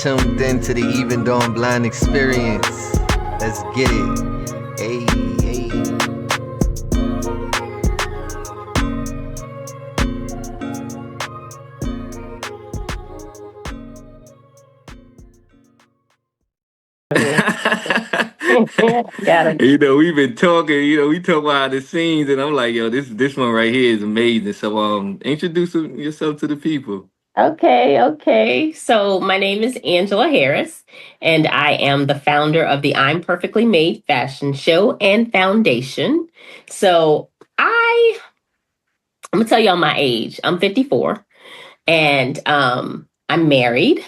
tuned in to the Even Dawn Blind Experience. Let's get it. Hey, hey. Got it. We've been talking, we talk about the scenes, and I'm like, yo, this one right here is amazing. So, introduce yourself to the people. Okay. So my name is Angela Harris, and I am the founder of the I'm Perfectly Made fashion show and foundation. So I'm gonna tell y'all my age. I'm 54, and I'm married.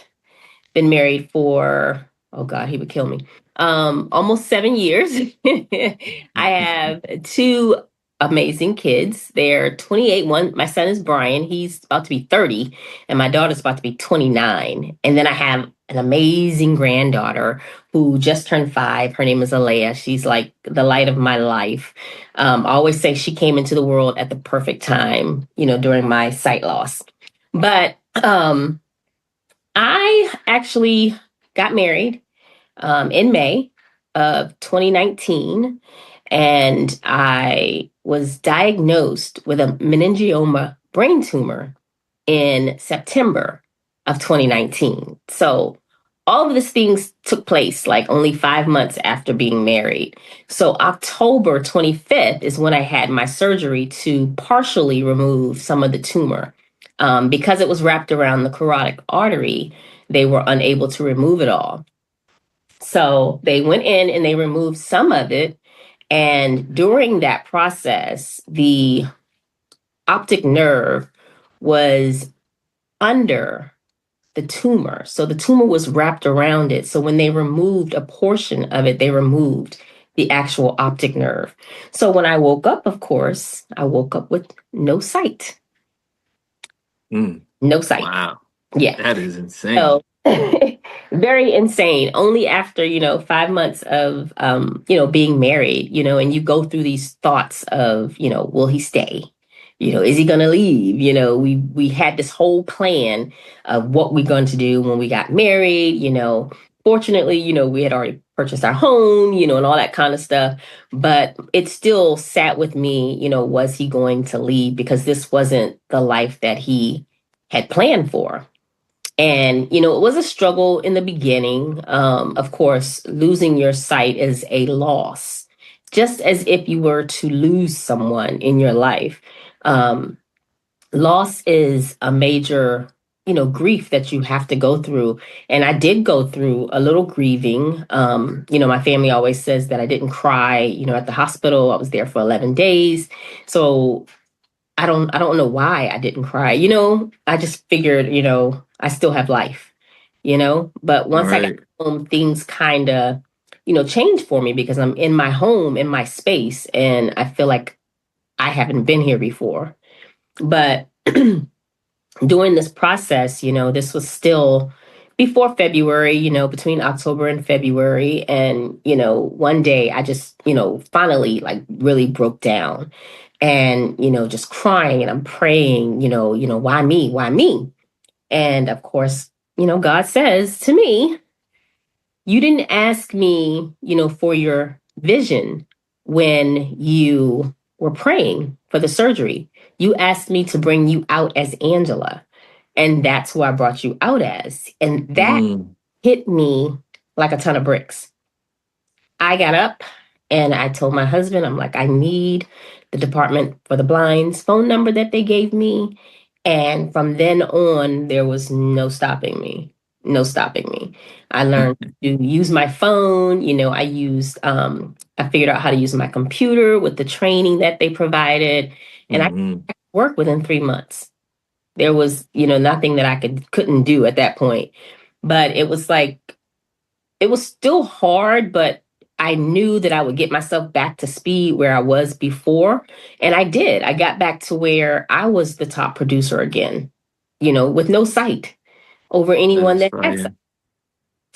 Been married for, oh God, he would kill me. Almost 7 years. I have two amazing kids. They're 28. My son is Brian. He's about to be 30, and my daughter's about to be 29. And then I have an amazing granddaughter who just turned 5. Her name is Alea. She's like the light of my life. I always say she came into the world at the perfect time, during my sight loss. But I actually got married in May of 2019, and I was diagnosed with a meningioma brain tumor in September of 2019. So all of these things took place like only 5 months after being married. So October 25th is when I had my surgery to partially remove some of the tumor. Because it was wrapped around the carotid artery, they were unable to remove it all. So they went in and they removed some of it. And during that process, the optic nerve was under the tumor. So the tumor was wrapped around it. So when they removed a portion of it, they removed the actual optic nerve. So when I woke up, of course, I woke up with no sight. No sight. Wow. Yeah. That is insane. So, very insane. Only after, 5 months of, being married, and you go through these thoughts of, will he stay? Is he going to leave? We had this whole plan of what we're going to do when we got married. Fortunately, we had already purchased our home, and all that kind of stuff. But it still sat with me, was he going to leave? Because this wasn't the life that he had planned for. And, it was a struggle in the beginning. Of course, losing your sight is a loss, just as if you were to lose someone in your life. Loss is a major, grief that you have to go through. And I did go through a little grieving. My family always says that I didn't cry, at the hospital. I was there for 11 days. So I don't know why I didn't cry. I just figured, I still have life, but once I got home, things kind of, changed for me because I'm in my home, in my space, and I feel like I haven't been here before. But during this process, this was still before February, between October and February. And, one day I just, finally like really broke down and, just crying, and I'm praying, why me? Why me? And of course, God says to me, you didn't ask me, for your vision when you were praying for the surgery. You asked me to bring you out as Angela. And that's who I brought you out as. And that hit me like a ton of bricks. I got up and I told my husband, I'm like, I need the Department for the Blind's phone number that they gave me. And from then on, there was no stopping me. No stopping me. I learned to use my phone. I figured out how to use my computer with the training that they provided. And I worked within 3 months. There was, nothing that I couldn't do at that point. But it was still hard, but I knew that I would get myself back to speed where I was before. And I did. I got back to where I was the top producer again, with no sight over anyone that had sight.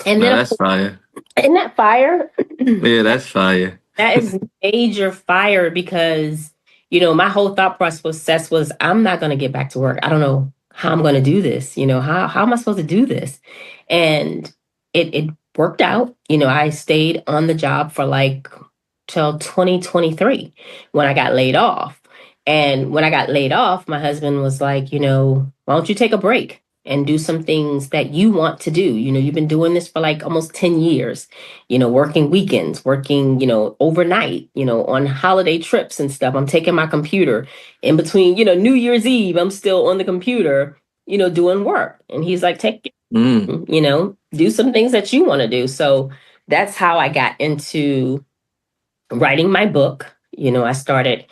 And then that's fire. Isn't that fire? Yeah, that's fire. That is major fire because, my whole thought process was, I'm not going to get back to work. I don't know how I'm going to do this. How am I supposed to do this? And it worked out. I stayed on the job for like till 2023 when I got laid off. And when I got laid off, my husband was like, why don't you take a break and do some things that you want to do? You've been doing this for like almost 10 years, working weekends, working, overnight, on holiday trips and stuff. I'm taking my computer in between, New Year's Eve, I'm still on the computer, doing work. And he's like, do some things that you want to do. So that's how I got into writing my book. I started,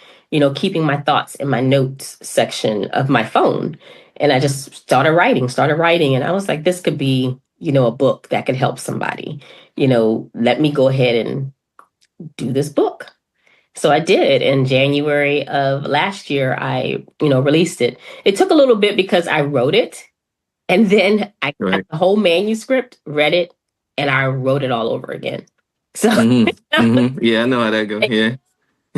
keeping my thoughts in my notes section of my phone. And I just started writing. And I was like, this could be, a book that could help somebody. Let me go ahead and do this book. So I did. In January of last year, I, released it. It took a little bit because I wrote it. And then I got the whole manuscript, read it, and I wrote it all over again. So yeah, I know how that goes. Yeah.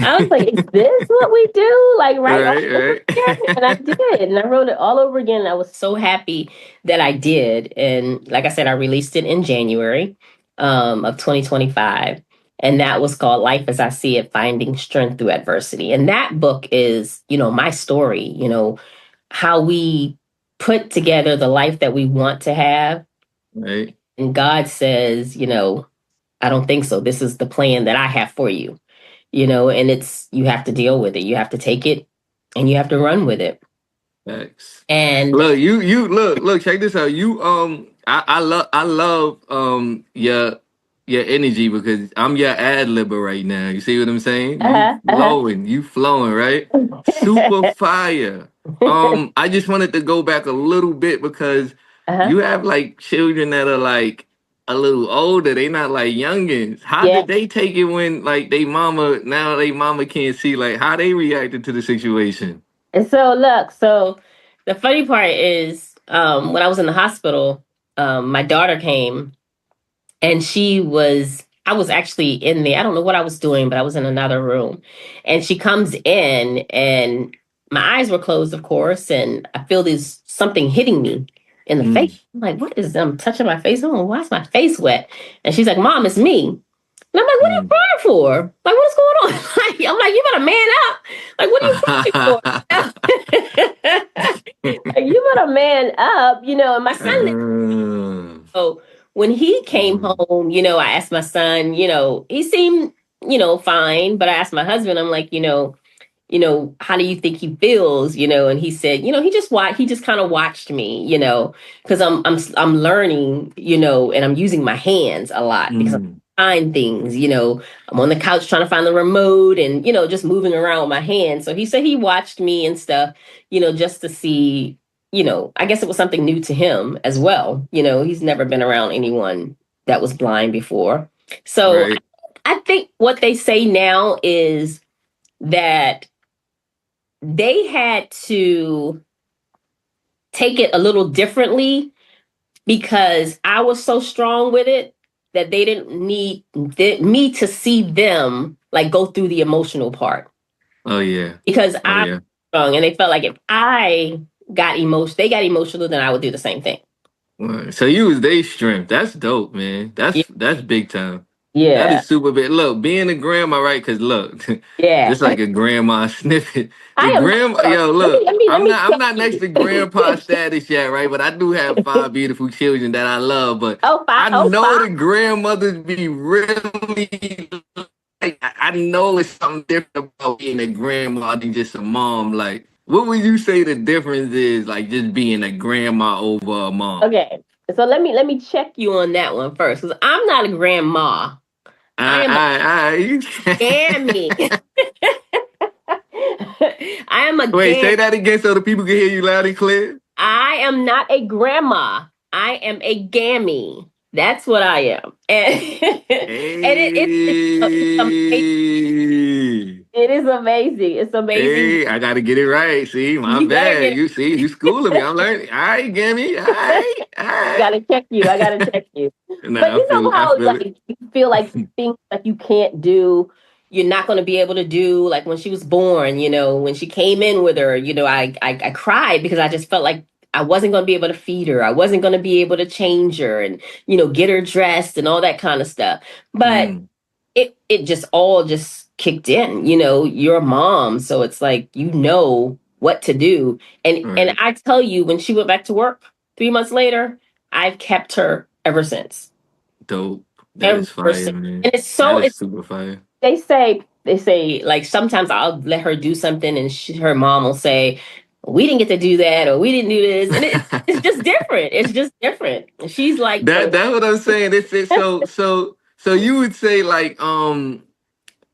I was like, is this what we do? Like, right. And I did. And I wrote it all over again. And I was so happy that I did. And like I said, I released it in January of 2025. And that was called Life as I See It, Finding Strength Through Adversity. And that book is, my story, how we put together the life that we want to have. Right. And God says, I don't think so. This is the plan that I have for you. And you have to deal with it. You have to take it and you have to run with it. Thanks. And look, you look, check this out. I love your energy because I'm your ad libber right now. You see what I'm saying? You flowing, right? Super fire. I just wanted to go back a little bit because you have like children that are like a little older. They not like youngins. How did they take it when like they mama can't see? Like how they reacted to the situation? And so the funny part is when I was in the hospital, my daughter came and I was actually in there. I don't know what I was doing, but I was in another room. And she comes in and my eyes were closed, of course, and I feel something hitting me in the face. I'm like, what is them touching my face? Oh, why is my face wet? And she's like, Mom, it's me. And I'm like, what are you crying for? Like, what's going on? I'm like, you better man up. Like, what are you crying for? Like, you better man up, and my son. So when he came home, I asked my son, he seemed, fine. But I asked my husband, I'm like, how do you think he feels? And he said, he just kind of watched me, because I'm learning, and I'm using my hands a lot because I'm find things, I'm on the couch trying to find the remote and, just moving around with my hands. So he said he watched me and stuff, just to see, I guess it was something new to him as well. He's never been around anyone that was blind before. So I think what they say now is that they had to take it a little differently because I was so strong with it that they didn't need me to see them like go through the emotional part. Oh yeah. Because I'm strong and they felt like if I got they got emotional, then I would do the same thing. So you was their strength. That's dope, man. That's big time. Yeah. That is super big. Look, being a grandma, right? Because look, it's like a grandma snippet. I'm not next to grandpa status yet, right? But I do have 5 beautiful children that I love. But I know the grandmothers be really like, I know it's something different about being a grandma than just a mom. Like, what would you say the difference is, like, just being a grandma over a mom? Okay, so let me check you on that one first, because I'm not a grandma. I am a gammy. I am a Wait, say that again so the people can hear you loud and clear. I am not a grandma. I am a gammy. That's what I am. And, it's amazing. It is amazing. It's amazing. Hey, I gotta get it right. See, my bad. You schooling me. I'm learning. All right, Gammy. All right. I gotta check you. Nah, but you know how like you feel like things like you can't do, you're not going to be able to do. Like when she was born, when she came in with her, I cried because I just felt like I wasn't going to be able to feed her. I wasn't going to be able to change her and, get her dressed and all that kind of stuff. But Mm, it just all just kicked in. You're a mom, so it's like what to do. And right. I tell you, when she went back to work 3 months later, I've kept her ever since. Dope. That is Ever fire, since. man. And it's That so is it's super fire. they say like sometimes I'll let her do something and her mom will say, we didn't get to do that or we didn't do this, and it's just different. It's just different. And she's like That's what I'm saying. It's so you would say like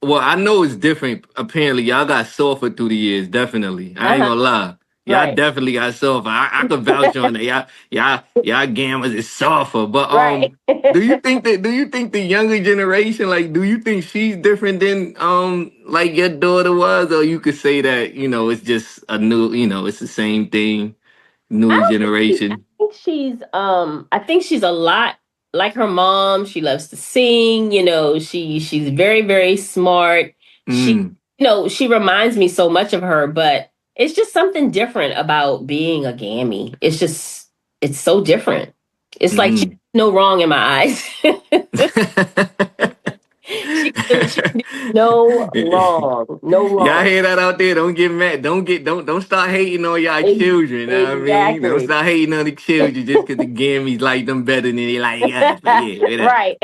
well, I know it's different. Apparently, y'all got softer through the years. Definitely, I ain't uh-huh, gonna lie. Y'all right, definitely got softer. I could vouch on that. Y'all gammas is softer. But right. do you think the younger generation, like, do you think she's different than like your daughter was, or you could say that it's just a new, it's the same thing, I new don't think I generation. think she's a lot like her mom. She loves to sing, she's very, very smart. She Mm, she reminds me so much of her, but it's just something different about being a gammy. It's so different. It's like she mm. can do no wrong in my eyes. She can do no wrong. No Y'all wrong. hear that out there? Don't get mad. Don't start hating on y'all children. You know what I mean? Don't Exactly. start hating on the children just because the Grammys like them better than they like us. But yeah, Right.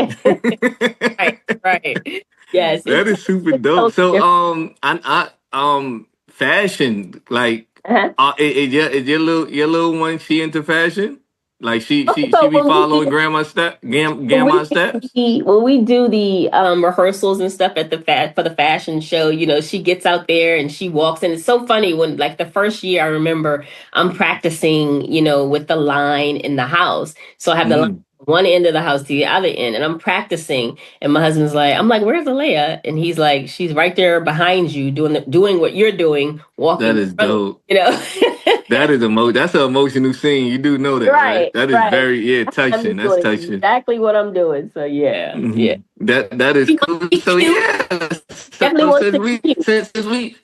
Right, right. Yes, that it's is super so dope. So different. fashion, like Uh-huh. is your little one, she into fashion? Like she So be following grandma steps? when we do the rehearsals and stuff at for the fashion show, she gets out there and she walks, and it's so funny when like the first year I remember I'm practicing, with the line in the house. So I have the line Mm, from one end of the house to the other end, and I'm practicing, and my husband's like, I'm like, where's Alea? And he's like, she's right there behind you doing what you're doing, that walking, is running, dope. you know. That's an emotional scene. You do know that, right? Right, That is right. very, yeah, I'm touching. just That's doing touching. exactly what I'm doing. So yeah, yeah. That is She wants cool. to be So cute. yeah. Definitely So wants to be cute.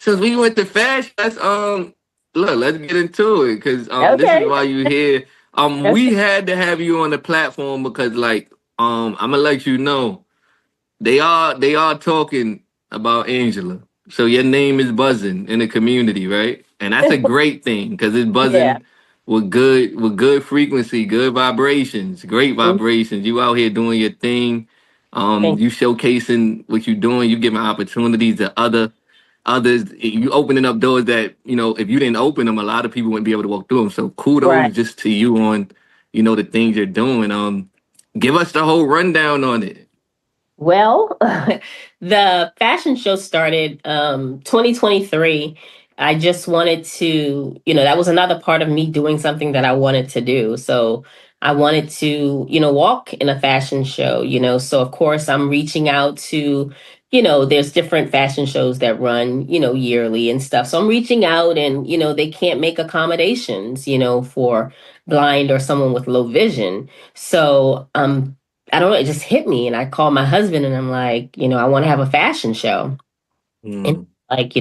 since we went to fashion, look, let's get into it because this is Okay. why you here. We Okay. had to have you on the platform because like I'm gonna let you know they are talking about Angela. So your name is buzzing in the community, right? And that's a great thing because it's Yeah. buzzing with good frequency, good vibrations, great Mhm. vibrations. You out here doing your thing. Thank You showcasing what you're doing. You giving opportunities to others. You opening up doors that if you didn't open them, a lot of people wouldn't be able to walk through them. So you. Right. kudos just to you on the things you're doing. Give us the whole rundown on it. Well, the fashion show started 2023. I just wanted to, that was another part of me doing something that I wanted to do. So I wanted to, walk in a fashion show, So of course I'm reaching out to, there's different fashion shows that run, yearly and stuff. So I'm reaching out and, they can't make accommodations, for blind or someone with low vision. So I don't know, it just hit me. And I called my husband and I'm like, I want to have a fashion show. And Mm. like,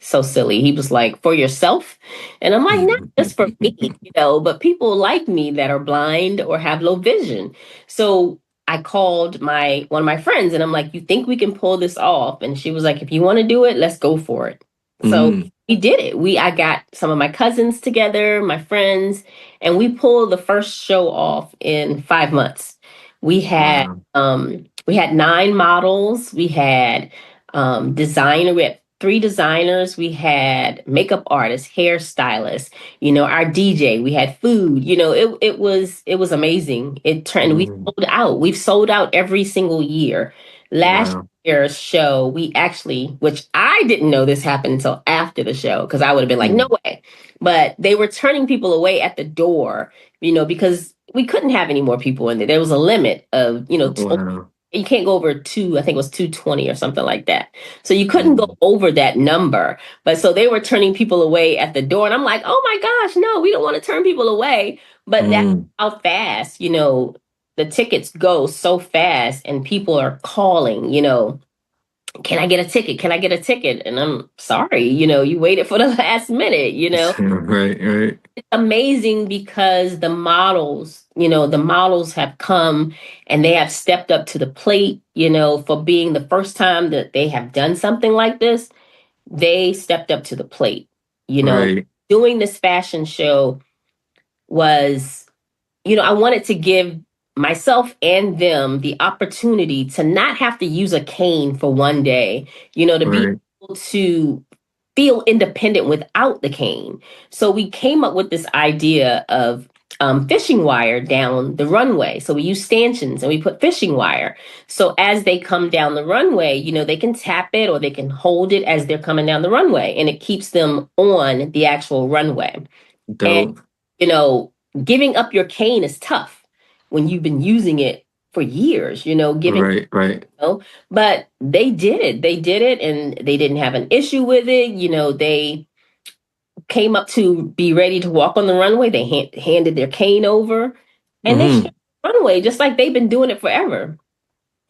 so silly. He was like, for yourself? And I'm like, not just for me, but people like me that are blind or have low vision. So I called one of my friends and I'm like, you think we can pull this off? And she was like, if you want to do it, let's go for it. So Mm. we did it. I got some of my cousins together, my friends, and we pulled the first show off in 5 months. Wow. We had 9 models. We had designer. We had 3 designers. We had makeup artists, hairstylists. Our DJ. We had food. It was amazing. It turned. We Mm. sold out. We've sold out every single year. Last Wow. year's show, we actually, which I didn't know this happened until after the show, because I would have been like, no Mm. way. But they were turning people away at the door, because we couldn't have any more people in there. There was a limit of, Wow. you can't go over two, I think it was 220 or something like that. So you couldn't go Mm. over that number. But so they were turning people away at the door. And I'm like, oh my gosh, no, we don't want to turn people away. But that's Mm. how fast, the tickets go so fast and people are calling, can I get a ticket? Can I get a ticket? And I'm sorry, you waited for the last minute. Right. It's amazing because the models have come and they have stepped up to the plate, for being the first time that they have done something like this. They stepped up to the plate, you know, Right. doing this fashion show was, I wanted to give myself and them the opportunity to not have to use a cane for one day, to be Right. able to feel independent without the cane. So we came up with this idea of fishing wire down the runway. So we use stanchions and we put fishing wire. So as they come down the runway, they can tap it or they can hold it as they're coming down the runway, and it keeps them on the actual runway. And, Dope. you know, giving up your cane is tough when you've been using it for years, Right. but they did it. They did it and they didn't have an issue with it. They came up to be ready to walk on the runway. They handed their cane over and they Mm-hmm. shared the runway just like they've been doing it forever.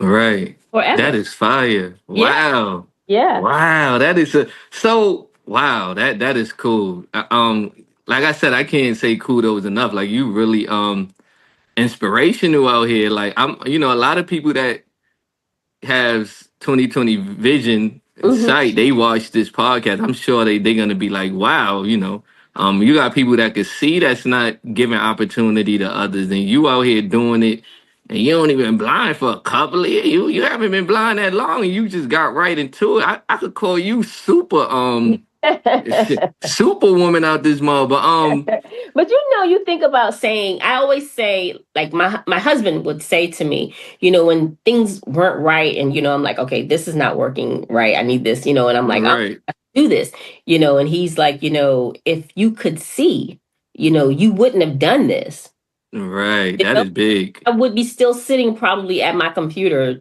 Right. That Forever. is fire. Yeah. Wow. Yeah. Wow. That is wow. That is cool. Like I said, I can't say kudos enough. Like you really inspirational out here. Like a lot of people that has 2020 vision Mhm. sight, they watch this podcast. I'm sure they're gonna be like, wow, you got people that can see that's not giving opportunity to others, and you out here doing it, and you don't even blind for a couple of years. You haven't been blind that long, and you just got right into it. I could call you superwoman out this mall, but But you think about saying, I always say, like my husband would say to me, when things weren't right, and I'm like, okay, this is not working right. I need this, and I'm like, I'll right. do this, and he's like, if you could see, you wouldn't have done this. Right, You that know, is big. I would be still sitting probably at my computer,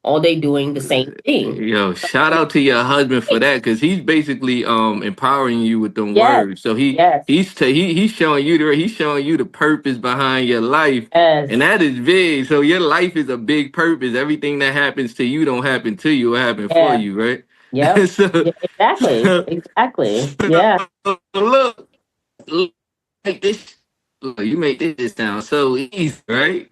all day doing the same thing. Yo, shout out to your husband for that, because he's basically empowering you with them Yes, words. So yes, he's showing you the purpose behind your life, and yes, that is big. So your life is a big purpose. Everything that happens to you don't happen to you; it happen for yeah, you, right? yep, so, yeah, exactly, so, exactly, yeah. so look like this. Look, you make this sound so easy, right?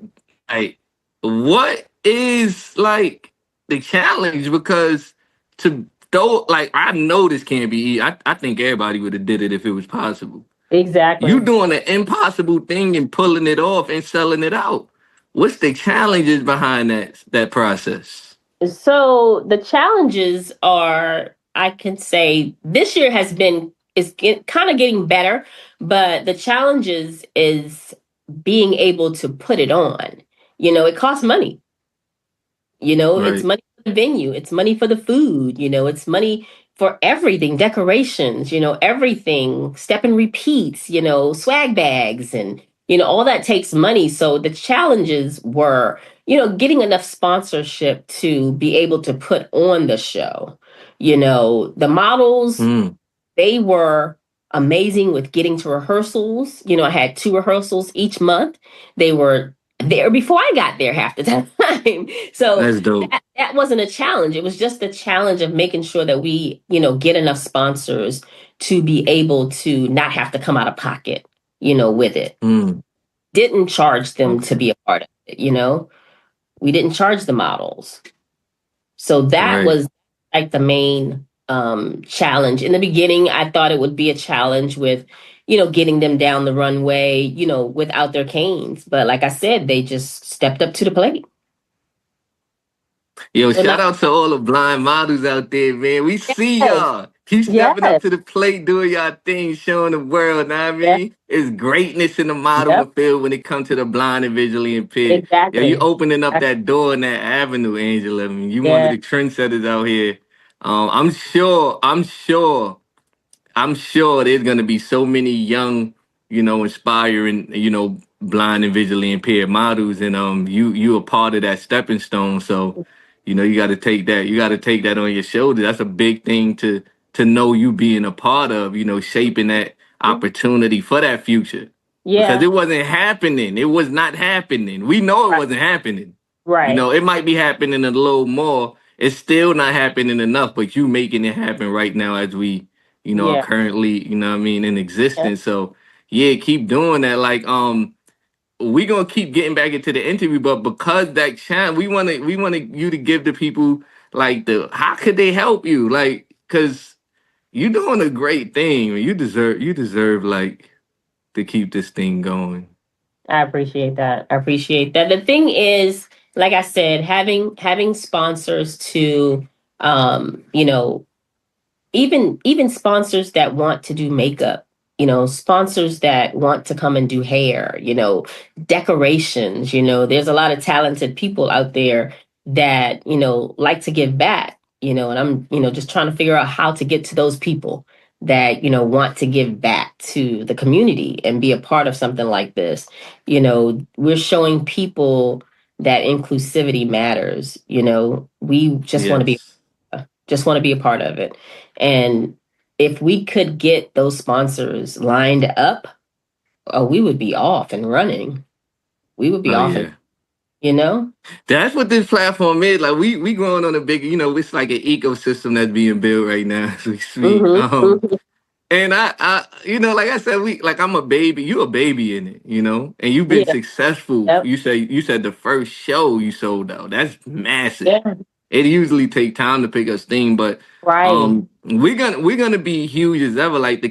Like, what is like the challenge? Because to though, like, I know this can't be easy. I think everybody would have did it if it was possible. You Exactly. doing an impossible thing and pulling it off and selling it out. What's the challenges behind that process? So the challenges are, I can say, this year kind of getting better, but the challenges is being able to put it on. It costs money. It's Right. money for the venue, it's money for the food, it's money for everything, decorations, everything, step and repeats, swag bags, and all that takes money. So the challenges were, getting enough sponsorship to be able to put on the show. The models, Mm. they were amazing with getting to rehearsals. I had 2 rehearsals each month. They were there before I got there half the time. So That's dope. that wasn't a challenge. It was just the challenge of making sure that we, get enough sponsors to be able to not have to come out of pocket, with it. Mm. Didn't charge them to Okay. be a part of it. We didn't charge the models. So that Right. was like the main challenge. In the beginning, I thought it would be a challenge with, getting them down the runway, without their canes. But like I said, they just stepped up to the plate. Yo, So shout now, out to all the blind models out there, man. We see yes, y'all. Keep stepping up yes, to the plate, doing y'all thing, showing the world. Know what I yes, mean? It's greatness in the yep, modeling field when it comes to the blind and visually impaired. Yo, you exactly. opening up that door in that avenue, Angela. I mean, you one of Yeah, the trendsetters out here. I'm sure there's gonna be so many young, inspiring, blind and visually impaired models, and you a part of that stepping stone. So, you got to take that. You got to take that on your shoulder. That's a big thing to know you being a part of. Shaping that opportunity for that future, because yeah, it wasn't happening. It was not happening. We know it right, wasn't happening. right. It might be happening a little more it's still not happening enough, but you making it happen right now as we, are Yeah. currently, what I mean, in Yeah. existence. So yeah, keep doing that. Like, we gonna keep getting back into the interview, but because that channel, we wanted you to give the people like how could they help you? Like, cause you doing a great thing. You deserve like to keep this thing going. I appreciate that. I appreciate that. The thing is, like I said, having sponsors to, you know, even sponsors that want to do makeup, sponsors that want to come and do hair, decorations, there's a lot of talented people out there that, like to give back, and I'm, just trying to figure out how to get to those people that, want to give back to the community and be a part of something like this. We're showing people that inclusivity matters. We Yes. just want to be a part of it. And if we could get those sponsors lined up, oh, we would be off and running. We would be Oh off and, yeah. you know? That's what this platform is. Like we growing on a big, it's like an ecosystem that's being built right now as we speak. Mm-hmm. And like I said, I'm a baby. You a baby in it, and you've been Yeah. successful. Yep. You said the first show you sold out. That's massive. Yeah. It usually take time to pick up steam, but Right. we're gonna be huge as ever. Like the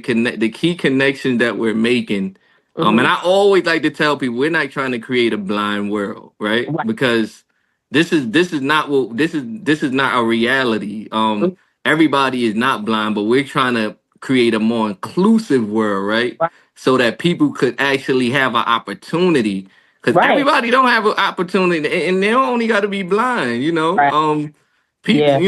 key connections that we're making. And Mm-hmm. I always like to tell people we're not trying to create a blind world, right? Right. Because this is not a reality. Mhm. Everybody is not blind, but we're trying to create a more inclusive world, right? Right. So that people could actually have an opportunity. Because Right. everybody don't have an opportunity, and they don't only got to be blind, Right. people, Yeah.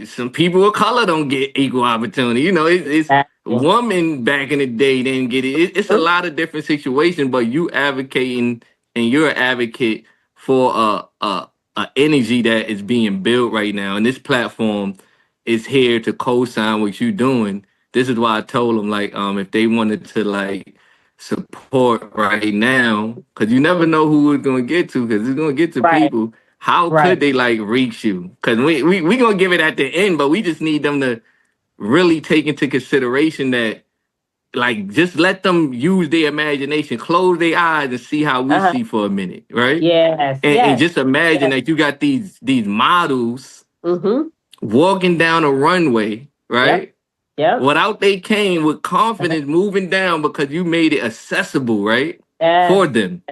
some people of color don't get equal opportunity. It's Exactly. women back in the day didn't get it. It's a lot of different situations, but you advocating and you're an advocate for a energy that is being built right now, and this platform is here to co-sign what you're doing. This is why I told them like if they wanted to like support right now, because you never know who it's gonna get to, because it's gonna get to Right. people. How Right. could they like reach you? Because we gonna give it at the end, but we just need them to really take into consideration that like just let them use their imagination, close their eyes and see how we Uh-huh. see for a minute, right? Yes. And Yes. just imagine Yes. that you got these models Mm-hmm. walking down a runway, Yep. right? Yep. Without they came with Uh-huh. confidence moving down because you made it accessible, right? Yes. For them.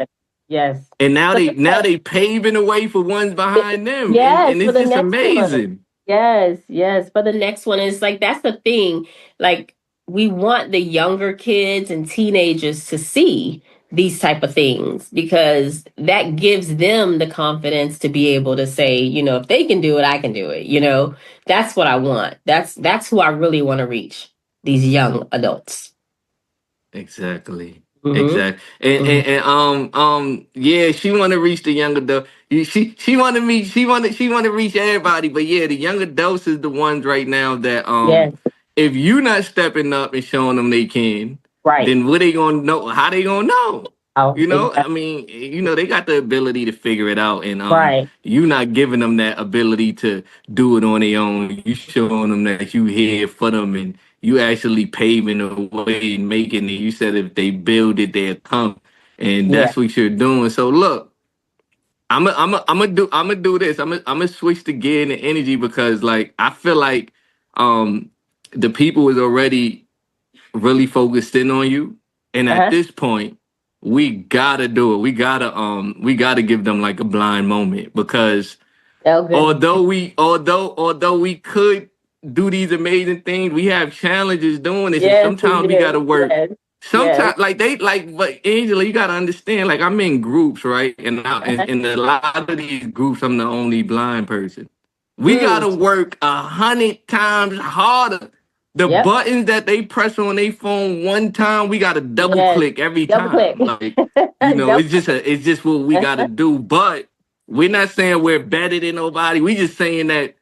Yes. And now But they paving the way for ones behind them. yes, And for it's the just next one. amazing. Yes, yes. But the next one is like, that's the thing. Like, we want the younger kids and teenagers to see these type of things because that gives them the confidence to be able to say, if they can do it, I can do it. That's what I want. That's who I really want to reach, these young adults. Exactly. Mm-hmm. Exactly. And yeah, she want to reach the young adult. She want to meet. She want to reach everybody. But yeah, the young adults is the ones right now that Yes. if you not stepping up and showing them they can, Right. then what they gonna know? How they gonna know? Oh, I exactly. mean, they got the ability to figure it out, and Right. you not giving them that ability to do it on their own. You showing them that you here for them, and you actually paving the way and making it. You said if they build it, they'll come, and Yeah. that's what you're doing. So look, I'm gonna do this. I'm gonna switch the gear and the energy because like I feel like the people is already really focused in on you, and at Uh-huh. this point we gotta do it. We gotta give them like a blind moment because Oh, good. although we could do these amazing things, we have challenges doing this, and Yes, sometimes we do. gotta work. Yes. Sometimes but Angela, you gotta understand, like I'm in groups, right? And in a lot of these groups, I'm the only blind person. We gotta work 100 times harder. The Yep. buttons that they press on their phone one time, we gotta double Yes. click every Double time. click. Like, Double- it's just what we gotta do. But we're not saying we're better than nobody. We just saying that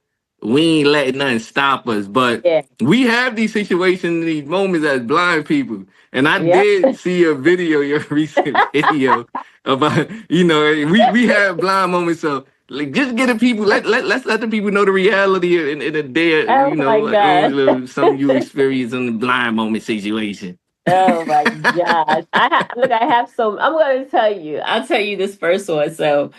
we ain't letting nothing stop us. But Yeah. we have these situations, these moments as blind people. And I Yep. did see your recent video about, we have blind moments. So Like, just get the people. Let's let the people know the reality in a day. Oh You my know, gosh. something you experience in the blind moment situation. Oh my gosh. Look, I have some. I'm going to tell you. I'll tell you this first one. So,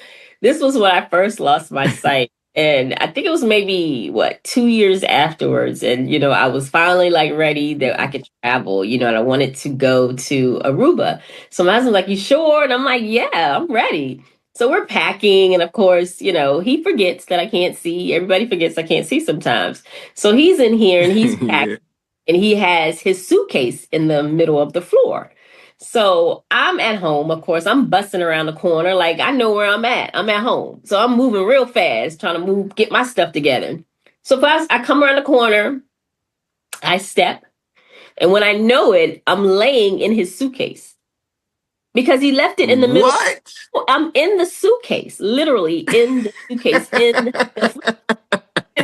this was when I first lost my sight. And I think it was maybe what 2 years afterwards. And I was finally like ready that I could travel, and I wanted to go to Aruba. So my husband's like, "You sure?" And I'm like, "Yeah, I'm ready." So we're packing, and of course, he forgets that I can't see. Everybody forgets I can't see sometimes. So he's in here and he's packing Yeah. and he has his suitcase in the middle of the floor. So I'm at home, of course. I'm busting around the corner, like I know where I'm at. I'm at home. So I'm moving real fast, trying to get my stuff together. So first I come around the corner, I step, and when I know it, I'm laying in his suitcase because he left it in the middle. What? I'm in the suitcase, literally in the suitcase, in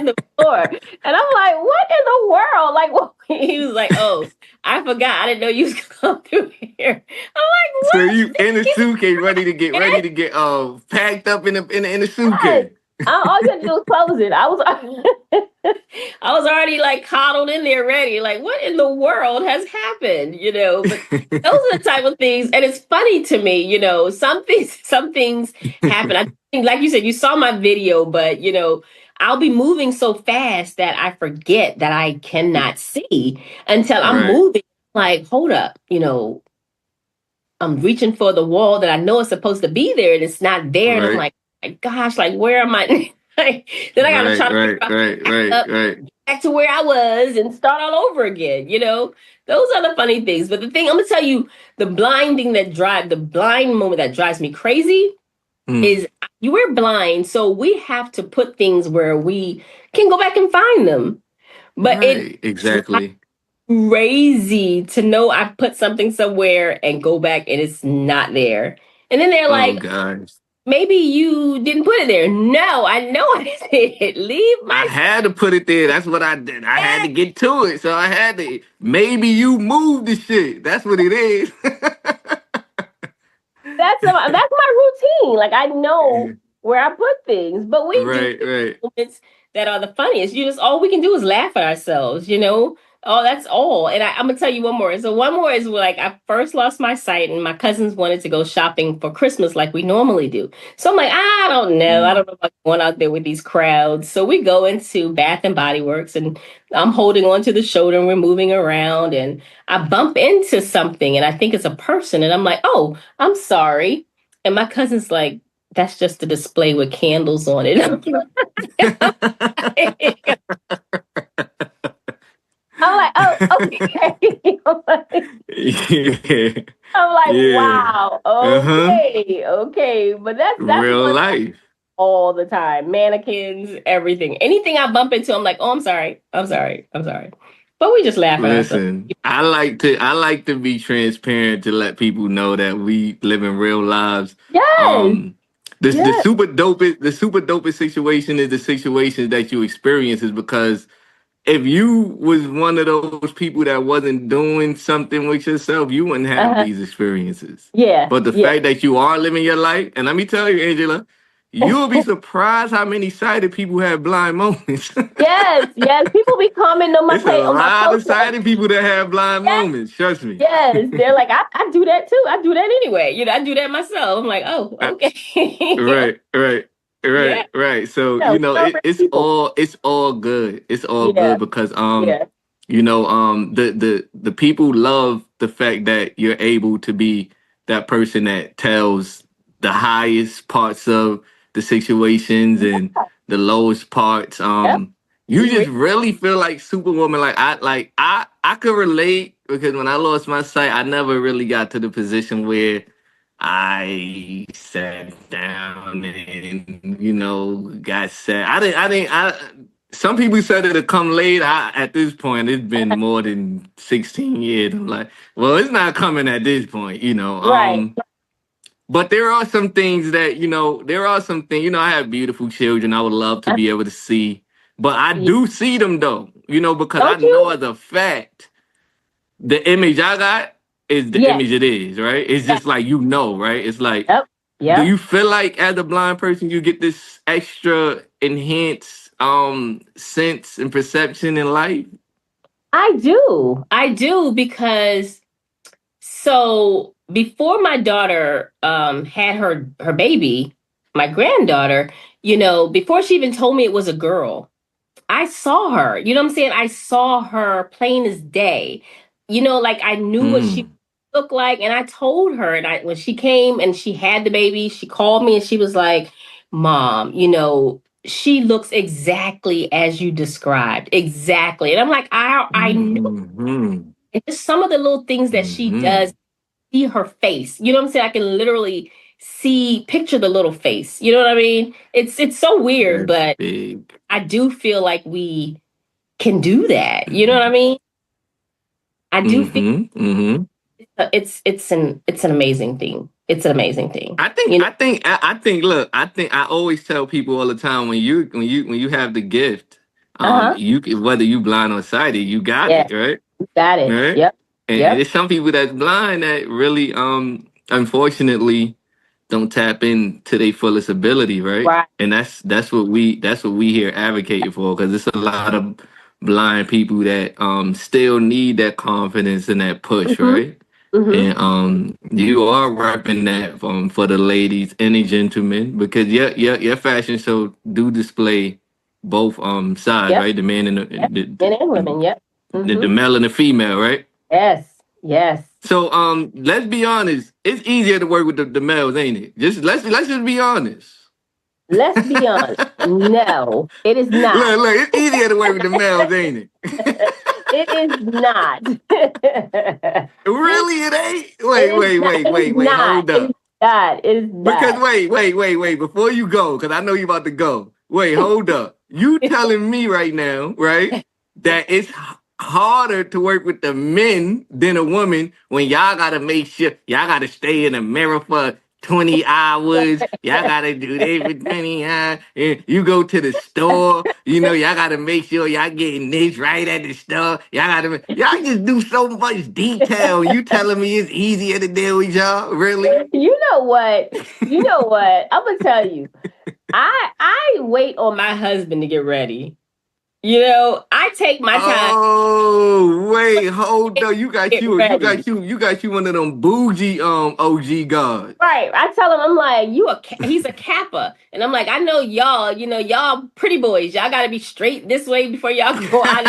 the floor. And I'm like, what in the world? Like, what? He was like, "Oh, I forgot. I didn't know you was gonna come through here." I'm like, So what? you in the suitcase, ready to get packed up in the suitcase. All you had to do was close it. I was already like coddled in there ready. Like, what in the world has happened? But those are the type of things. And it's funny to me, some things happen. I think, like you said, you saw my video, but I'll be moving so fast that I forget that I cannot see until I'm Right. moving. Like, hold up, I'm reaching for the wall that I know is supposed to be there and it's not there. And I'm Right. like, my gosh, like, where am I? Then I gotta try to figure out back to where I was and start all over again. Those are the funny things. But the thing I'm gonna tell you, the blind moment that drives me crazy is we're blind, so we have to put things where we can go back and find them. But exactly. crazy to know I put something somewhere and go back and it's not there. And then they're like, gosh. "Maybe you didn't put it there." No, I know I did. Leave I my had to put it there. That's what I did. I had to get to it. So I had to. Maybe you moved the shit. That's what it is. that's my routine. Like I know where I put things, but we do moments that are the funniest. All we can do is laugh at ourselves. Oh, that's all. And I'm gonna tell you one more. So one more is like I first lost my sight, and my cousins wanted to go shopping for Christmas like we normally do. So I'm like, I don't know. I don't know about going out there with these crowds. So we go into Bath and Body Works, and I'm holding on to the shoulder, and we're moving around, and I bump into something, and I think it's a person, and I'm like, "Oh, I'm sorry." And my cousin's like, "That's just a display with candles on it." I'm like, "Oh, okay." I'm like, "Wow, okay." But that's real life all the time. Mannequins, everything. Anything I bump into, I'm like, "Oh, I'm sorry. But we just laugh at ourselves. Listen, I like to be transparent to let people know that we live in real lives. Yes. The super dopest situation is the situations that you experience is because if you was one of those people that wasn't doing something with yourself, you wouldn't have these experiences. Yeah. But the fact that you are living your life, and let me tell you, Angela, you'll be surprised how many sighted people have blind moments. Yes. People be commenting on my page. There's a lot of sighted people that have blind moments. Trust me. Yes, they're like, I do that too. I do that anyway. I do that myself. I'm like, oh, okay. Right. So it's all good. It's all good because the people love the fact that you're able to be that person that tells the highest parts of the situations and the lowest parts. You just really feel like Superwoman. Like I could relate because when I lost my sight, I never really got to the position where I sat down and got sad. Some people said it'll come late. At this point, it's been more than 16 years. I'm like, well, it's not coming at this point, Right. But there are some things that, I have beautiful children I would love to be able to see. But I do see them though, because I know as a fact, the image I got is the image it is, right? It's just like, right? It's like, Do Yep. you feel like as a blind person you get this extra enhanced sense and perception in life? I do because so before my daughter had her baby, my granddaughter, before she even told me it was a girl, I saw her. You know what I'm saying? I saw her plain as day. Like I knew what she Mm, looked like, and I told her. And when she came and she had the baby, she called me and she was like, "Mom, she looks exactly as you described, exactly." And I'm like, I know. mm-hmm, It's just some of the little things that she mm-hmm. does. See her face. You know what I'm saying? I can literally picture the little face. You know what I mean? It's so weird, That's but big. I do feel like we can do that. You know what I Mm-hmm, mean? I do feel mm-hmm. Mm-hmm. it's an amazing thing. It's an amazing thing. I think I think I think look, I think I always tell people all the time when you have the gift, Uh-huh. whether you blind or sighted, you got Yeah, it, right? you got it. Right? Yep. And Yep. there's some people that's blind that really unfortunately don't tap into their fullest ability, right? Right. And that's what we here advocating for, because it's a lot of blind people that still need that confidence and that push, Mm-hmm. right? Mm-hmm. And you are repping that for the ladies and the gentlemen, because your fashion show do display both sides, Yep. right? The man and Yep. Men and the, women. Yep. the Mm-hmm. male and the female, right? Yes. Yes. So let's be honest. It's easier to work with the males, ain't it? Let's just be honest. Let's be honest. No, it is not. Look, it's easier to work with the males, ain't it? It is not. Really, it ain't. It is not. It is Wait. not. Hold It is up. not. It is Because not. wait. Before you go, because I know you about to go. Wait, hold up. You telling me right now, right, that it's harder to work with the men than a woman when y'all gotta make sure y'all gotta stay in the mirror for 20 hours. Y'all gotta do this for 20 hours. And you go to the store, y'all gotta make sure y'all getting this right at the store. Y'all just do so much detail. You telling me it's easier to deal with y'all? Really? You know what? You know what? I'm gonna tell you. I wait on my husband to get ready. I take my time Oh, wait, hold to up. You got get you you ready. got you you got you one of them bougie OG guards. Right. I tell him, I'm like, he's a Kappa. And I'm like, I know y'all, y'all pretty boys. Y'all gotta be straight this way before y'all go out,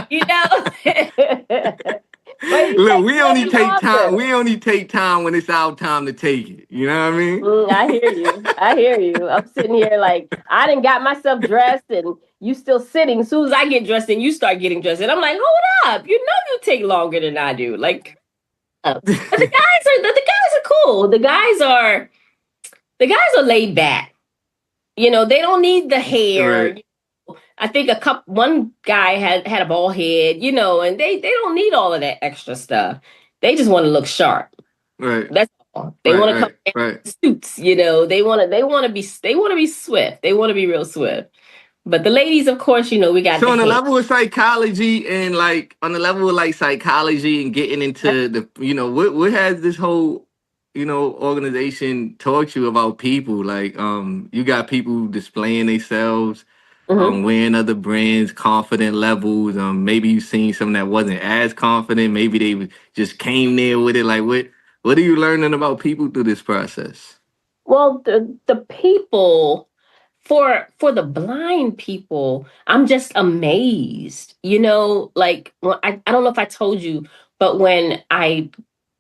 you know? But he Look, takes we only way take time. longer. We only take time when it's our time to take it. You know what I mean? I hear you. I hear you. I'm sitting here like I didn't got myself dressed and you still sitting. As soon as I get dressed and you start getting dressed. And I'm like, hold up. You take longer than I do. Like, but the guys are cool. The guys are laid back. They don't need the hair. Right, I think one guy had a bald head, and they don't need all of that extra stuff. They just want to look sharp. right, That's all. They want to come right. in suits, they want to be swift. They want to be real swift. But the ladies, of course, we got So the on the hair. level of psychology and like on the level of like psychology and getting into the what has this whole organization taught you about people? Like you got people displaying themselves, Mhm. wearing other brands, confident levels. Maybe you seen some that wasn't as confident. Maybe just came there with it. Like what are you learning about people through this process? Well, the people for the blind people, I'm just amazed. Like I don't know if I told you, but when I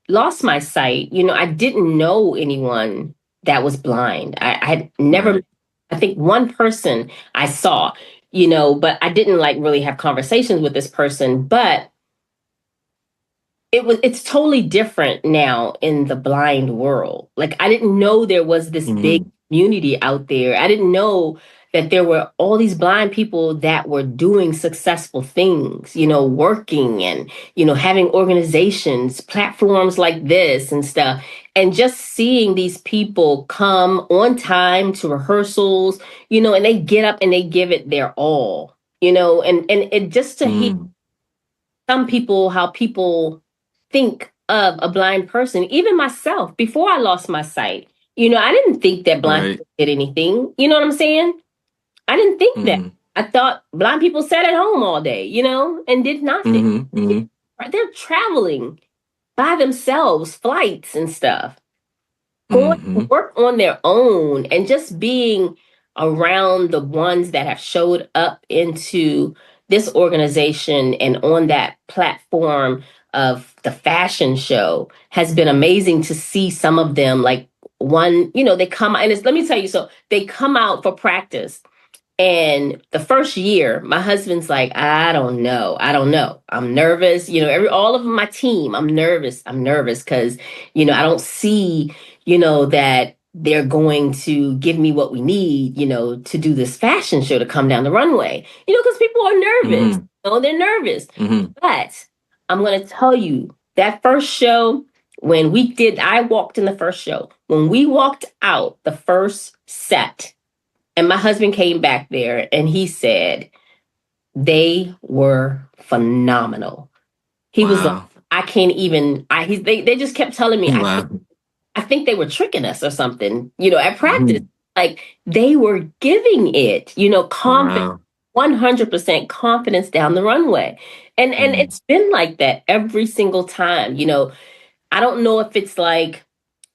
lost my sight, I didn't know anyone that was blind. I had never, Right. I think one person I saw, but I didn't like really have conversations with this person. But it's totally different now in the blind world. Like I didn't know there was this big Mm-hmm. community out there. I didn't know that there were all these blind people that were doing successful things, working and having organizations, platforms like this and stuff. And just seeing these people come on time to rehearsals, and they get up and they give it their all, and it just to hear Mm. some people how people think of a blind person, even myself, before I lost my sight. I didn't think that blind Right. people did anything. You know what I'm saying? I didn't think that. Mhm. I thought blind people sat at home all day, and did nothing. Mhm. Mhm. They're traveling by themselves, flights and stuff, going to Mhm. work on their own, and just being around the ones that have showed up into this organization and on that platform of the fashion show has been amazing to see some of them. Like one, they come and let me tell you, so they come out for practice, and the first year, my husband's like, I don't know. I don't know. I'm nervous. All of my team, I'm nervous. I'm nervous because, I don't see, that they're going to give me what we need, to do this fashion show to come down the runway, because people are nervous. Mhm. They're nervous. Mhm. But I'm going to tell you that first show, I walked in the first show. When we walked out the first set, and my husband came back there and he said they were phenomenal. He was like, Wow. I can't even. They just kept telling me, Wow. I think they were tricking us or something. At practice, Mhm. like they were giving it, confidence, Wow. 100% confidence down the runway, and Mhm. it's been like that every single time. I don't know if it's like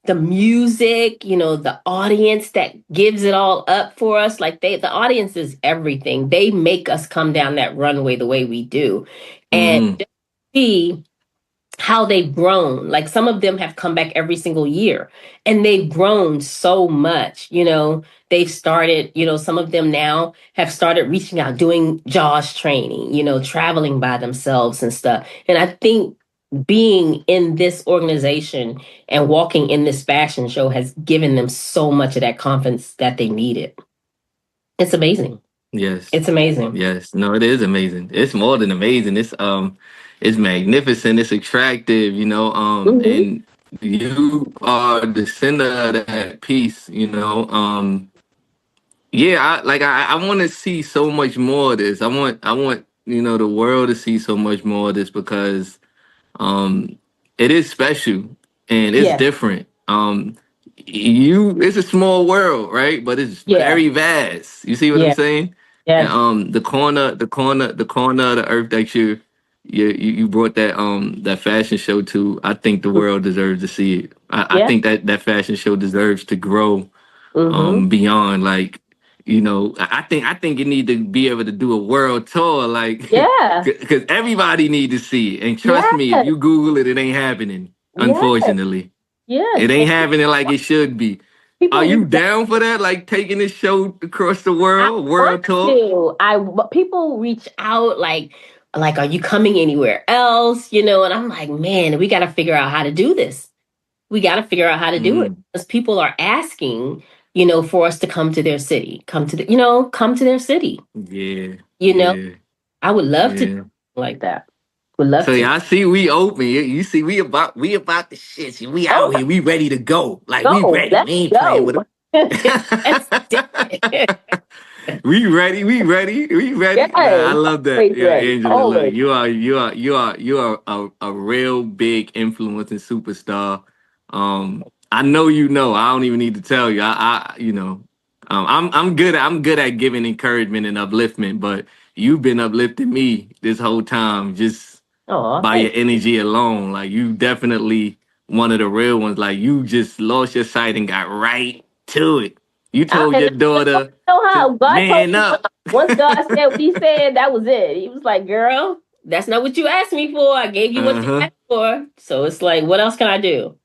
the music, the audience that gives it all up for us. Like the audience is everything. They make us come down that runway the way we do. And Mhm. just see how they've grown. Like some of them have come back every single year and they've grown so much. They've started, some of them now have started reaching out, doing JAWS training, traveling by themselves and stuff. And I think being in this organization and walking in this fashion show has given them so much of that confidence that they needed. It's amazing. Yes. It's amazing. Yes. No, it is amazing. It's more than amazing. It's magnificent. It's attractive, Mhm. and you are the center of that piece, Yeah, I want to see so much more of this. I want the world to see so much more of this because um it is special and it's Yeah. different. It's a small world, right? But it's Yeah. very vast. You see what I'm Yeah. saying? And Yes. the corner of the earth that you brought that fashion show to. I think the world deserves to see it. I Yeah. think that fashion show deserves to grow Mm-hmm. beyond like I think you need to be able to do a world tour like Yeah. because everybody need to see it. And trust me, if Yes. you Google it, it ain't happening. Yes. Unfortunately, Yes. it ain't happening like it should be. Are People reach you down for that? Like taking this show across the I world, want world tour? to. People reach out like, are you coming anywhere else? And I'm like, man, we got to figure out how to do this. We got to figure out how to do it Mm, because people are asking, for us to come to their city, come to their city. yeah, You know, yeah, I would love to do yeah. something like that. Would love So to. y'all see, we open. You see, we about the shit. See, we Oh, out here. We ready to go. Like we go. ready. We Let's ain't playing with go. them. Let's do it. We ready. We ready. We ready. Nah, I Yes. love that. Always Yeah, ready. Angela. Look, Always. you are a real big influence and superstar. I know you know. I don't even need to tell you. I'm good at giving encouragement and upliftment, but you've been uplifting me this whole time just Oh, by your thanks. energy alone. Like you definitely one of the real ones. Like you just lost your sight and got right to it. You told And your daughter know to how God told man me up. once God said what he said, that was it. He was like, girl, that's not what you asked me for. I gave you what you Uh-huh. asked for. So it's like, what else can I do?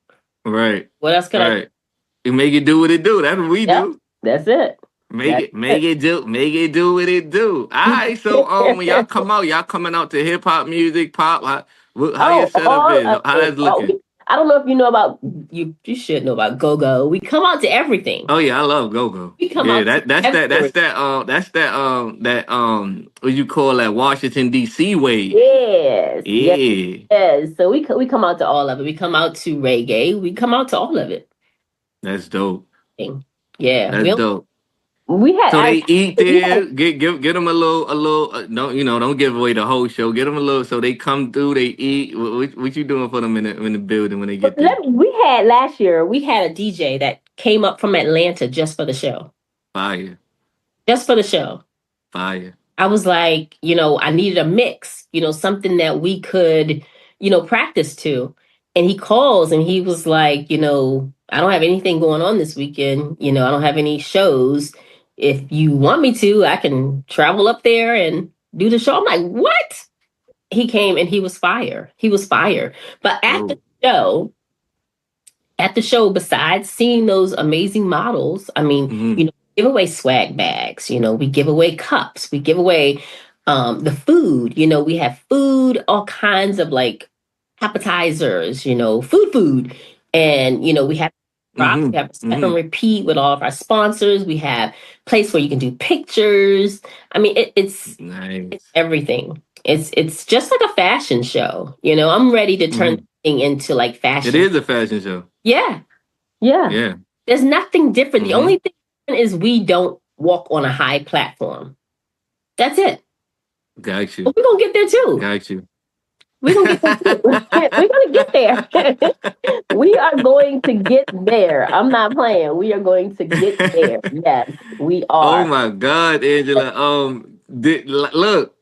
Right. What else can I do? Right. You make it do what it do. That's what we Yep, do. that's it. Make That's it make it. it do make it do what it do. All right. So when y'all come out, y'all coming out to hip hop music, pop. How your Oh, setup all is? of How it. that's looking? I don't know if you know about you. You should know about Go Go. We come out to everything. Oh yeah, I love Go Go. We come Yeah, out to that's that that's everything. that what you call that Washington D.C. wave. Yes, yes, Yeah, yes. So we come out to all of it. We come out to reggae. We come out to all of it. that's dope. Yeah, That's dope. We had So they eat we there. had, Get them a little. Don't give away the whole show. Get them a little. So they come through. They eat. What you doing for them in the building when they get there? we had last year. We had a DJ that came up from Atlanta just for the show. Fire, Just for the show. fire. I was like, I needed a mix, something that we could, practice to. And he calls and he was like, I don't have anything going on this weekend. I don't have any shows. If you want me to, I can travel up there and do the show. I'm like, what? He came and he was fire. He was fire. But Oh. at the show, besides seeing those amazing models, I mean, Mhm. give away swag bags, we give away cups, we give away the food, we have food, all kinds of like appetizers, food. And, we have props, we Mhm. have a set and Mhm. repeat with all of our sponsors. We have place where you can do pictures. I mean, it's Nice. everything. It's just like a fashion show. I'm ready to turn Mhm. the thing into like It fashion. is a fashion show. Yeah. Yeah. Yeah. There's nothing different. The Mhm. only thing different is we don't walk on a high platform. That's it. Got you. But we're gonna get there too. Got you. We're gonna get there too. We're gonna get there. We are going to get there. I'm not playing. We are going to get there. Yes, we Oh are. my God, Angela. Look.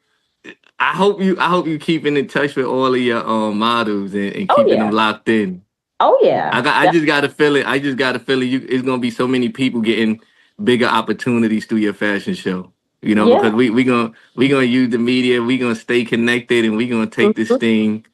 I hope you keeping in touch with all of your models and Oh keeping them yeah. locked in. Oh yeah. I just got to feel it. I just got to feel it. It's gonna be so many people getting bigger opportunities through your fashion show. Yeah. Because we gonna use the media. We gonna stay connected, and we gonna take this Mhm. thing,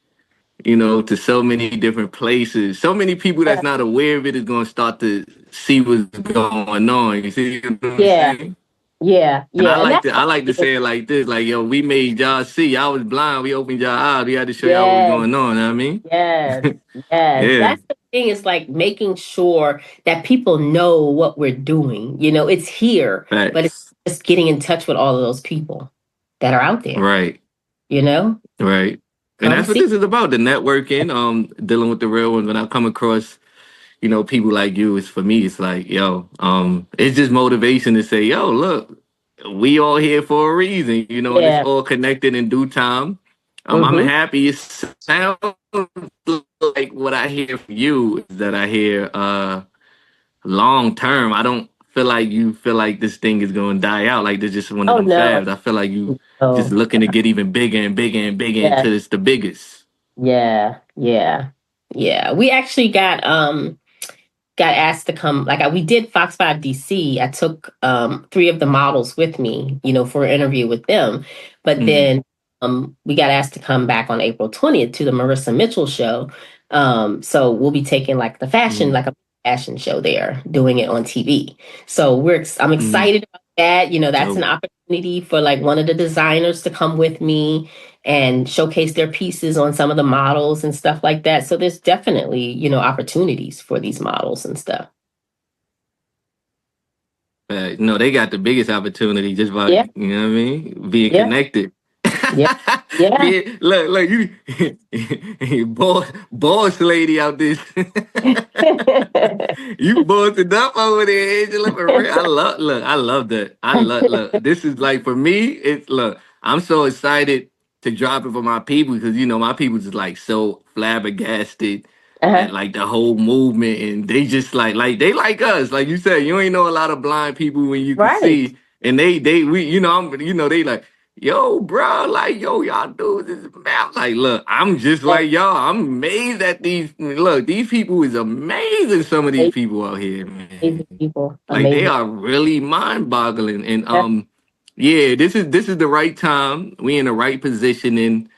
to so many different places. So many people that's not aware of it is gonna start to see what's going on. You see what I'm Yeah. saying? Yeah. And Yeah. I like to say it like this, like, yo, we made y'all see. Y'all was blind. We opened y'all eyes. We had to show y'all what was Yes. going on. You know what I mean? Yes. Yes. Yeah. That's the thing. It's like making sure that people know what we're doing. It's here, but it's Facts. just getting in touch with all of those people that are out there. Right. Right. And Come that's what see. this is about, the networking, dealing with the real ones. When I come across, people like you, it's for me, it's like, yo, it's just motivation to say, yo, look, we all here for a reason, and it's Yeah. all connected in due time. I'm Mhm. happy. It sounds like what I hear from you is that I hear long term. I don't feel like you feel like this thing is gonna die out. Like this just one of Oh them no. fabs. I feel like you just No. looking to get even bigger and bigger and bigger Yeah. until it's the biggest. Yeah. Yeah. Yeah. We actually got asked to come. Like we did Fox 5 DC. I took 3 of the models with me, for an interview with them. But Mhm. then we got asked to come back on April 20th to the Marissa Mitchell show. So we'll be taking like the fashion, Mhm. like a fashion show there, doing it on TV. So I'm Mhm. excited about that. That's Dope. an opportunity for like one of the designers to come with me and showcase their pieces on some of the models and stuff like that. So there's definitely, opportunities for these models and stuff. No, they got the biggest opportunity just by, Yeah. you know what I mean, being Yeah. connected. Yeah. Yeah. Look, you boss lady out this. You bossing up over there, Angela. For real. I love that. Look, this is like for me, I'm so excited to drop it for my people because my people just like so flabbergasted at like the whole movement, and they just like they like us. Like you said, you ain't know a lot of blind people when you can Right. see, and they like, yo, bro, like, yo, y'all dudes is mad. Like, look, I'm just like y'all. I'm amazed at these. Look, these people is amazing. Some of these people out here, man. Amazing people. Like they Amazing. are really mind-boggling. And Yeah. this is the right time. We in the right position. And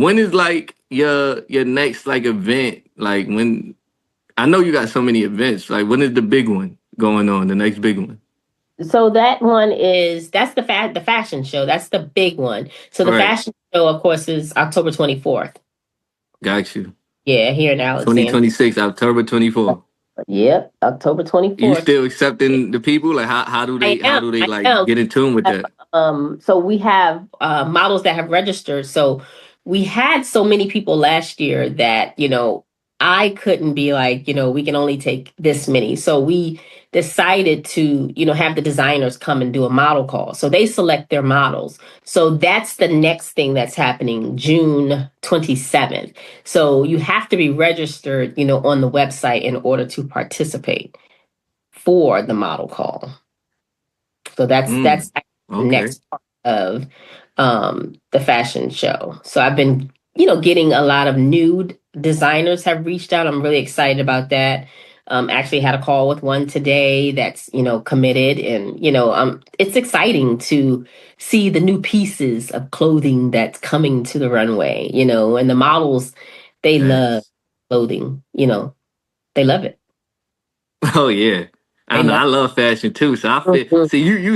when is like your next like event? Like when I know you got so many events. Like when is the big one going on? The next big one. So that one that's the fashion show. That's the big one. So the Right. fashion show, of course, is October 24th. Got you. Yeah, here in Alexandria. 2026, October 24th. Yep, October 24th. You still accepting the people? Like how do they I am. get in tune with that? So we have models that have registered. So we had so many people last year that, I couldn't be like, we can only take this many. So we decided to, have the designers come and do a model call. So they select their models. So that's the next thing that's happening June 27th. So you have to be registered, on the website in order to participate for the model call. So that's the Okay. next part of the fashion show. So I've been, getting a lot of new designers have reached out. I'm really excited about that. Actually had a call with one today that's, committed, and, it's exciting to see the new pieces of clothing that's coming to the runway, and the models, they love Yes. clothing, they love it. Oh yeah. I They know love I love fashion too. So I feel it. see you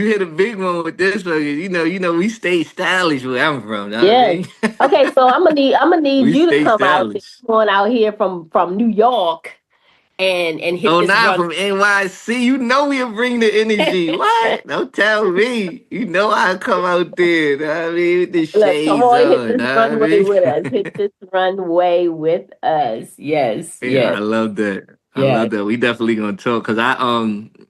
hit a big one with this one. You know, we stay stylish where I'm from, know what I Yes. mean? Okay, so I'm gonna need We you to stay come out here, stylish. come on out here from New York and hit Oh, this nah, run. from NYC. You know we'll bring the energy. What? Don't tell me. You know I come out there, know what I mean, with the Look, come shades on, hit on, this know what I runway with us. mean? Hit this runway with us. Yes, Yeah, I yes, love that. I love yes. that. We definitely gonna talk because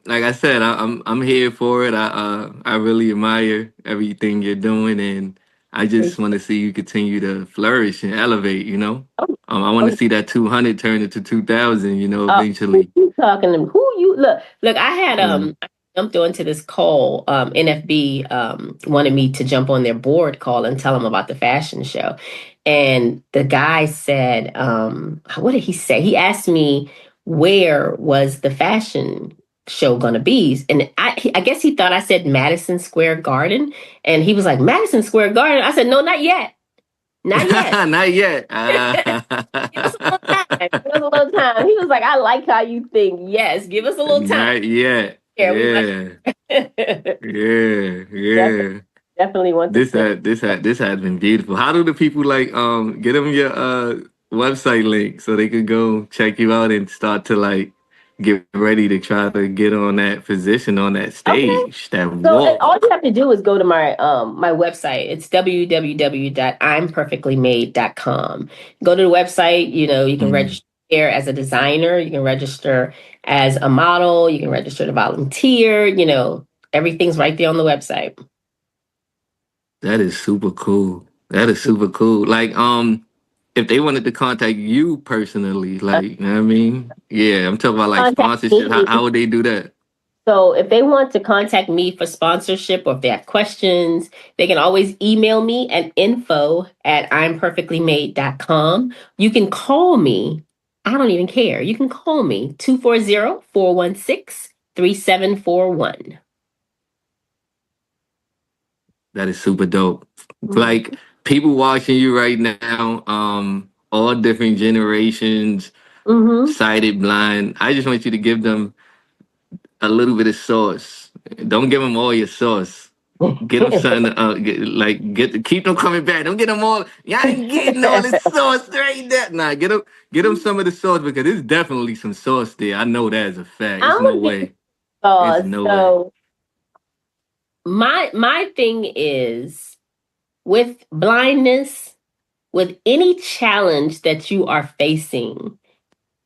like I said, I'm here for it. I really admire everything you're doing, and I just want to see you continue to flourish and elevate. Oh, I want to oh, see that 200 turn into 2,000. who Eventually. you talking to? Who you look? I had Mm. I jumped onto this call. NFB wanted me to jump on their board call and tell them about the fashion show, and the guy said, what did he say? He asked me where was the fashion show going to be, and I guess he thought I said Madison Square Garden, and he was like, Madison Square Garden. I said, no, not yet, not yet. Not yet. Give us a little time. Give us a little time. He was like, I like how you think. Yes, give us a little time. Not yet. Yeah, we like Yeah. definitely, Yeah. Yeah. definitely want to This say. had this had this has been beautiful. How do the people like get them your website link so they could go check you out and start to like get ready to try to get on that position on that Okay. stage, that So all you walk. have to do is go to my website. It's www.imperfectlymade.com. Go to the website, you can Mm, register there as a designer, you can register as a model, you can register to volunteer, everything's right there on the website. that is super cool. That is super cool. Like if they wanted to contact you personally, like you know what I mean? Yeah, I'm talking about like Contact sponsorship. me. How would they do that? So if they want to contact me for sponsorship or if they have questions, they can always email me at info@imperfectlymade.com. You can call me. I don't even care. You can call me 240-416-3741. That is super dope. Mhm. Like people watching you right now, all different generations, Mhm. sighted, blind. I just want you to give them a little bit of sauce. Don't give them all your sauce. Get them something. Keep them coming back. Don't get them all. Y'all ain't getting all this sauce right there. Nah, get them some of the sauce because there's definitely some sauce there. I know that is a fact. It's I'm no gonna give you way. It's pause. no way. So my thing is with blindness, with any challenge that you are facing,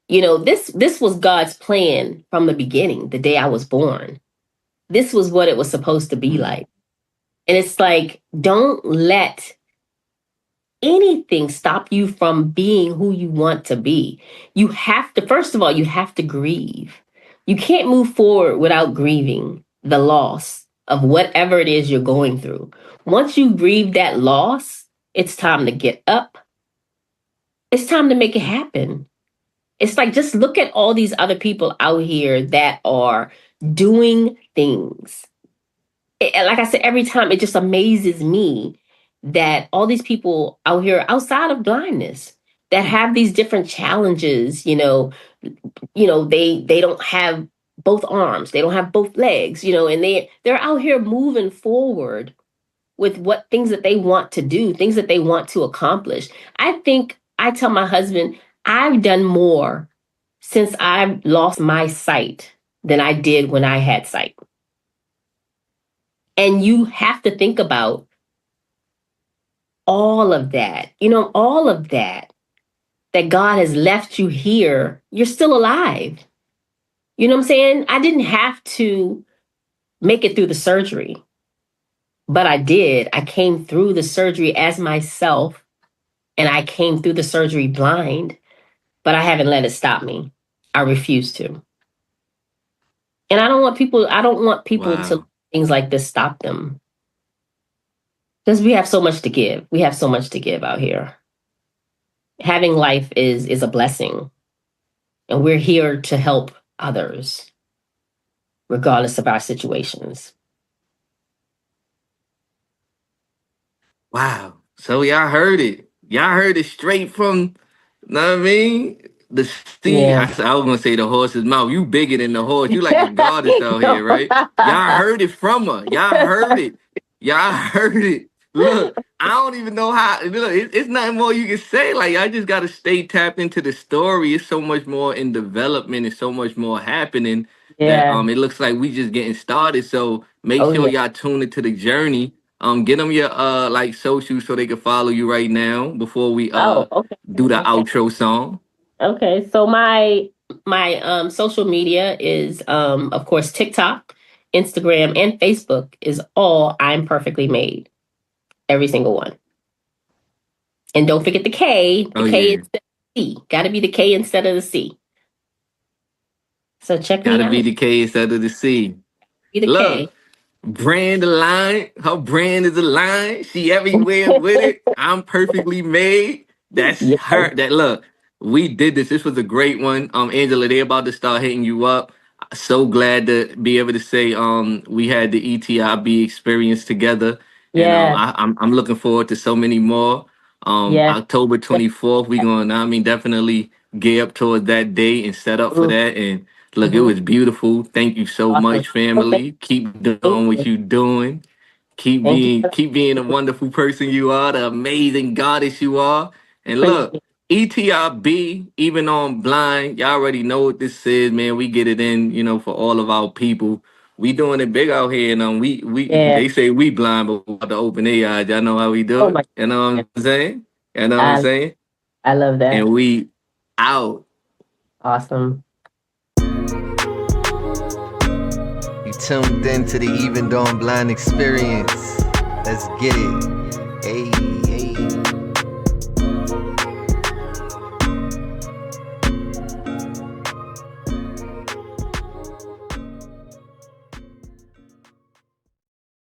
this was God's plan from the beginning, the day I was born. This was what it was supposed to be Mm. like. And it's like, don't let anything stop you from being who you want to be. You have to, first of all, you have to grieve. You can't move forward without grieving the loss of whatever it is you're going through. Once you grieve that loss, it's time to get up. It's time to make it happen. It's like, just look at all these other people out here that are doing things. Like I said, every time it just amazes me that all these people out here outside of blindness that have these different challenges, they don't have both arms, they don't have both legs, and they're out here moving forward with what things that they want to do, things that they want to accomplish. I think I tell my husband, I've done more since I've lost my sight than I did when I had sight. And you have to think about all of that, all of that. that God has left you here, you're still alive. You know what I'm saying? I didn't have to make it through the surgery, but I did. I came through the surgery as myself, and I came through the surgery blind, but I haven't let it stop me. I refuse to. And I don't want people to Wow. things like this stop them. Because we have so much to give. We have so much to give out here. Having life is a blessing. And we're here to help others, regardless of our situations. Wow. So y'all heard it. Y'all heard it straight from, know what I mean? The sea. Yeah. I was gonna say the horse's mouth. You bigger than the horse. You like a goddess out here, right? Y'all heard it from her. Y'all heard it. Y'all heard it. Look, I don't even know how. Look, it's nothing more you can say. Like, I just gotta stay tapped into the story. It's so much more in development. It's so much more happening that Yeah. it looks like we just getting started. So make Oh, sure yeah. y'all tune into the journey. Get them your like socials so they can follow you right now before we Oh, okay. do the Okay. outro song. Okay. So my social media is of course TikTok, Instagram, and Facebook is all I'm Perfectly Made. Every single one. And don't forget the K. Oh The K yeah, instead of the C. Gotta be the K instead of the C. So check me gotta be out. the K instead of the C. Be the Look, K. brand aligned. Her brand is aligned. She everywhere with it. I'm perfectly made. That's Yes. her. That look, we did this. This was a great one. Angela, they about to start hitting you up. So glad to be able to say we had the ETIB experience together. And Yeah. I'm looking forward to so many more. Yeah. October 24th, we gonna definitely gear up towards that date and set up for that. And look, it Mm-hmm. was beautiful. Thank you so Awesome. much, family. Keep Thank doing what you. you're doing. Thank you. Keep being the wonderful person you are, the amazing goddess you are. And look, Appreciate ETRB, even on blind, y'all already know what this is, man. We get it in, for all of our people. We doing it big out here, and we Yeah. they say we blind, but we about to open their eyes. Y'all know how we do Oh it. my. You know what I'm saying? You know what I'm I saying? I love that. And we out. Awesome. You tuned in to the Even Dawn Blind Experience. Let's get it. Hey.